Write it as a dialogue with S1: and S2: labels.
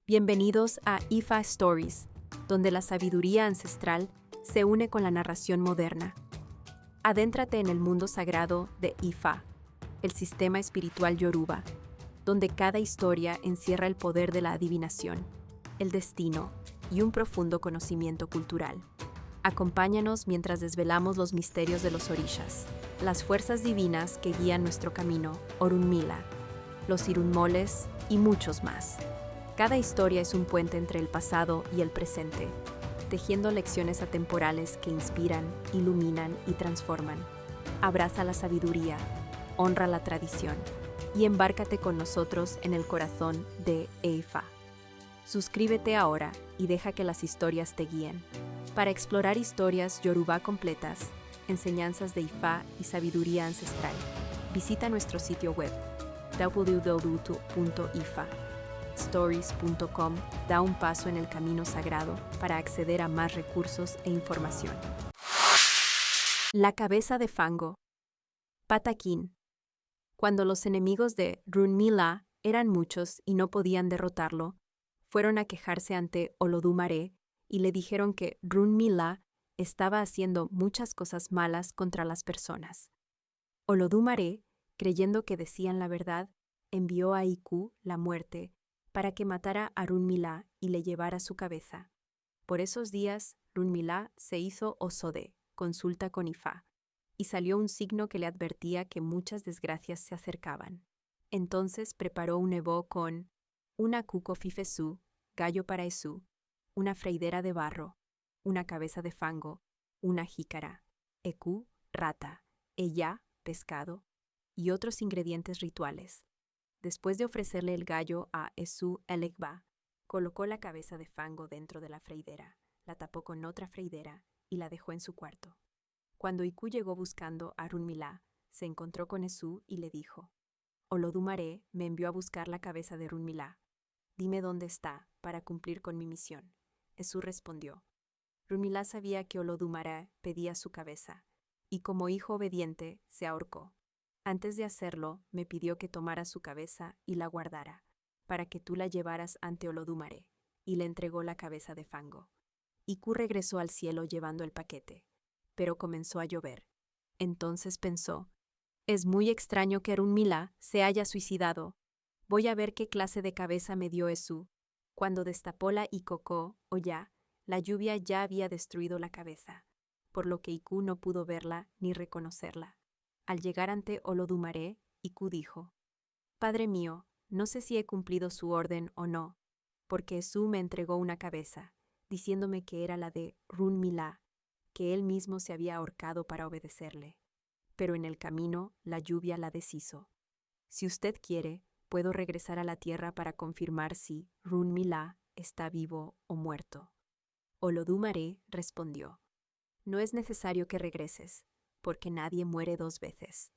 S1: Bienvenidos a Ifa Stories, donde la sabiduría ancestral se une con la narración moderna. Adéntrate en el mundo sagrado de Ifa, el sistema espiritual yoruba, donde cada historia encierra el poder de la adivinación, el destino y un profundo conocimiento cultural. Acompáñanos mientras desvelamos los misterios de los orishas, las fuerzas divinas que guían nuestro camino, Orunmila, los irunmoles y muchos más. Cada historia es un puente entre el pasado y el presente, tejiendo lecciones atemporales que inspiran, iluminan y transforman. Abraza la sabiduría, honra la tradición y embárcate con nosotros en el corazón de Ifa. Suscríbete ahora y deja que las historias te guíen. Para explorar historias yoruba completas, enseñanzas de Ifa y sabiduría ancestral, visita nuestro sitio web www.ifastories.com. Da un paso en el camino sagrado para acceder a más recursos e información. La cabeza de fango. Patakin. Cuando los enemigos de Runmila eran muchos y no podían derrotarlo, fueron a quejarse ante Olodumare y le dijeron que Runmila estaba haciendo muchas cosas malas contra las personas. Olodumare, creyendo que decían la verdad, envió a Iku, la muerte, para que matara a Runmila y le llevara su cabeza. Por esos días, Runmila se hizo Osode, consulta con Ifa, y salió un signo que le advertía que muchas desgracias se acercaban. Entonces preparó un ebó con una cuco fifesú, gallo para esú, una freidera de barro, una cabeza de fango, una jícara, eku, rata, ella, pescado, y otros ingredientes rituales. Después de ofrecerle el gallo a Esu Elekba, colocó la cabeza de fango dentro de la freidera, la tapó con otra freidera y la dejó en su cuarto. Cuando Iku llegó buscando a Runmila, se encontró con Esu y le dijo: Olodumare me envió a buscar la cabeza de Runmila. Dime dónde está para cumplir con mi misión. Esu respondió. Runmila sabía que Olodumare pedía su cabeza, y como hijo obediente se ahorcó. Antes de hacerlo, me pidió que tomara su cabeza y la guardara, para que tú la llevaras ante Olodumare, y le entregó la cabeza de fango. Iku regresó al cielo llevando el paquete, pero comenzó a llover. Entonces pensó: es muy extraño que Runmila se haya suicidado. Voy a ver qué clase de cabeza me dio Esu. Cuando destapó la Ikoko, o ya, la lluvia ya había destruido la cabeza, por lo que Iku no pudo verla ni reconocerla. Al llegar ante Olodumare, Iku dijo: Padre mío, no sé si he cumplido su orden o no, porque Esu me entregó una cabeza, diciéndome que era la de Runmila, que él mismo se había ahorcado para obedecerle. Pero en el camino la lluvia la deshizo. Si usted quiere, puedo regresar a la tierra para confirmar si Runmila está vivo o muerto. Olodumare respondió: no es necesario que regreses, porque nadie muere dos veces.